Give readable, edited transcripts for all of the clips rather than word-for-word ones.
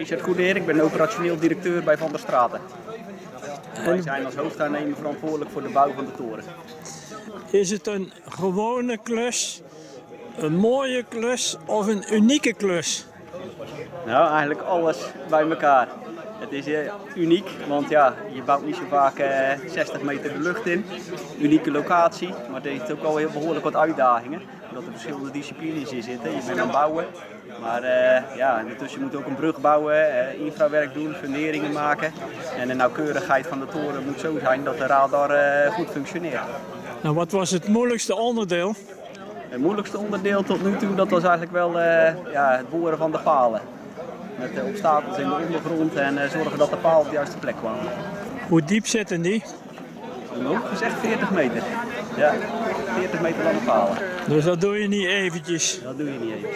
Richard Goedeer, ik ben operationeel directeur bij Van der Straten. Wij zijn als hoofdaannemer verantwoordelijk voor de bouw van de toren. Is het een gewone klus, een mooie klus of een unieke klus? Nou, eigenlijk alles bij elkaar. Het is uniek, want ja, je bouwt niet zo vaak 60 meter de lucht in. Unieke locatie, maar het heeft ook al heel behoorlijk wat uitdagingen. Omdat er verschillende disciplines in zitten. Je bent aan het bouwen, maar ja, ondertussen moet je ook een brug bouwen, infrawerk doen, funderingen maken. En de nauwkeurigheid van de toren moet zo zijn dat de radar goed functioneert. Nou, wat was het moeilijkste onderdeel? Het moeilijkste onderdeel tot nu toe, dat was eigenlijk wel ja, het boren van de palen. Met obstakels in de ondergrond en zorgen dat de paal op de juiste plek kwam. Hoe diep zitten die? Omhoog gezegd 40 meter. Ja, 40 meter lange palen. Dus dat doe je niet eventjes. Dat doe je niet even.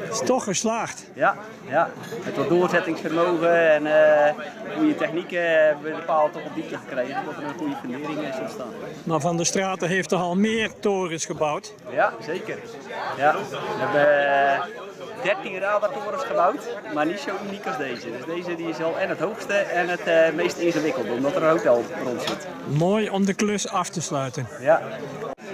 Het is toch geslaagd. Ja, ja. Met wat doorzettingsvermogen en goede technieken hebben we de paal toch op diepte gekregen. Dat er een goede fundering is ontstaan. Maar Van der Straten heeft toch al meer torens gebouwd? Ja, zeker. Ja. We hebben 13 radartorens gebouwd, maar niet zo uniek als deze. Dus deze die is al en het hoogste en het meest ingewikkelde, omdat er een hotel rond zit. Mooi om de klus af te sluiten. Ja.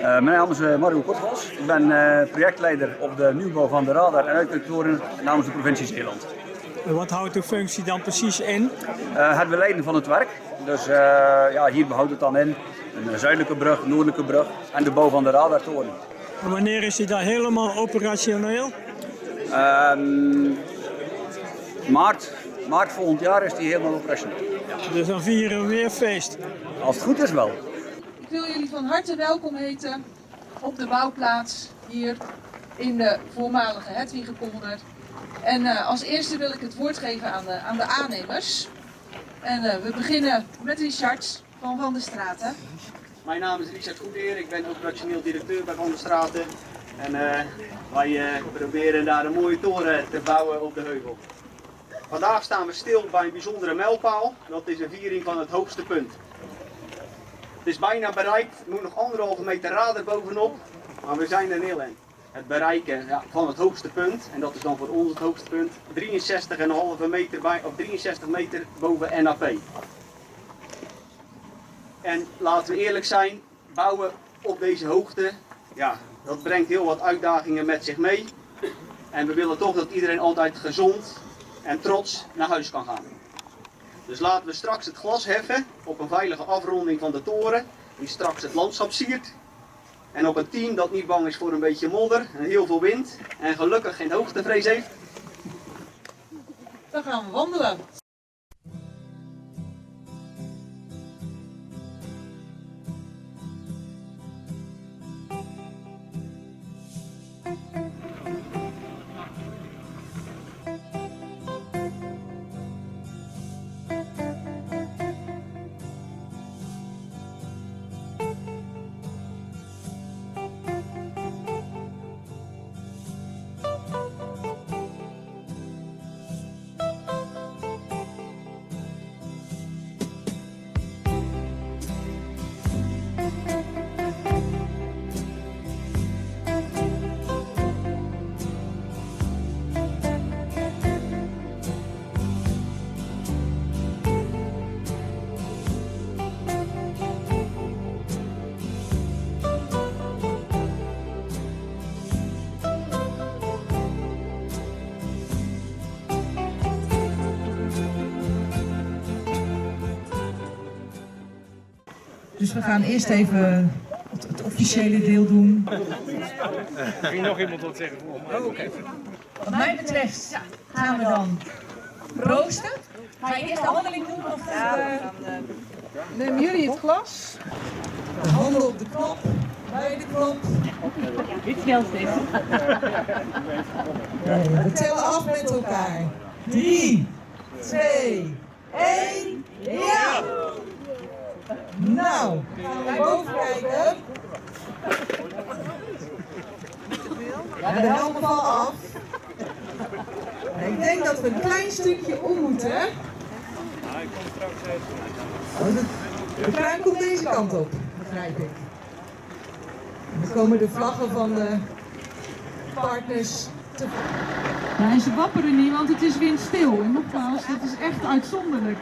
Mijn naam is Mario Kortgals. Ik ben projectleider op de nieuwbouw van de radar- en uitkijktoren namens de provincie Zeeland. En wat houdt de functie dan precies in? Het beleiden van het werk. Dus ja, hier behoudt het dan in een zuidelijke brug, noordelijke brug en de bouw van de radartoren. En wanneer is die dan helemaal operationeel? Maart volgend jaar is die helemaal operationeel. Dus dan vieren we weer feest. Als het goed is wel. Ik wil jullie van harte welkom heten op de bouwplaats hier in de voormalige Hedwigepolder. En als eerste wil ik het woord geven aan de aannemers. En we beginnen met Richard van der Straten. Mijn naam is Richard Goedeer, ik ben operationeel directeur bij Van der Straten. En wij proberen daar een mooie toren te bouwen op de heuvel. Vandaag staan we stil bij een bijzondere mijlpaal. Dat is een viering van het hoogste punt. Het is bijna bereikt, er moet nog 1,5 meter radar bovenop, maar we zijn er heel in. Het bereiken van het hoogste punt, en dat is dan voor ons het hoogste punt, 63,5 meter, of 63 meter boven NAP. En laten we eerlijk zijn, bouwen op deze hoogte, ja, dat brengt heel wat uitdagingen met zich mee. En we willen toch dat iedereen altijd gezond en trots naar huis kan gaan. Dus laten we straks het glas heffen op een veilige afronding van de toren, die straks het landschap siert. En op een team dat niet bang is voor een beetje modder en heel veel wind en gelukkig geen hoogtevrees heeft. Dan gaan we wandelen. Dus we gaan eerst even het officiële deel doen. Ging nog iemand wat zeggen voor me? Oh, oké. Wat mij betreft gaan we dan proosten. Ga je eerst de handeling doen? Of nemen jullie het glas? De handen op de knop, bij de knop. Niet snel steeds. We tellen af met elkaar. 3, 2, 1, ja! Nou, gaan we boven kijken. Ja, de helmen vallen af. Ik denk dat we een klein stukje om moeten. De kruin komt deze kant op, begrijp ik. En dan komen de vlaggen van de partners Ja, en ze wapperen niet, want het is windstil. En nogmaals, dit is echt uitzonderlijk.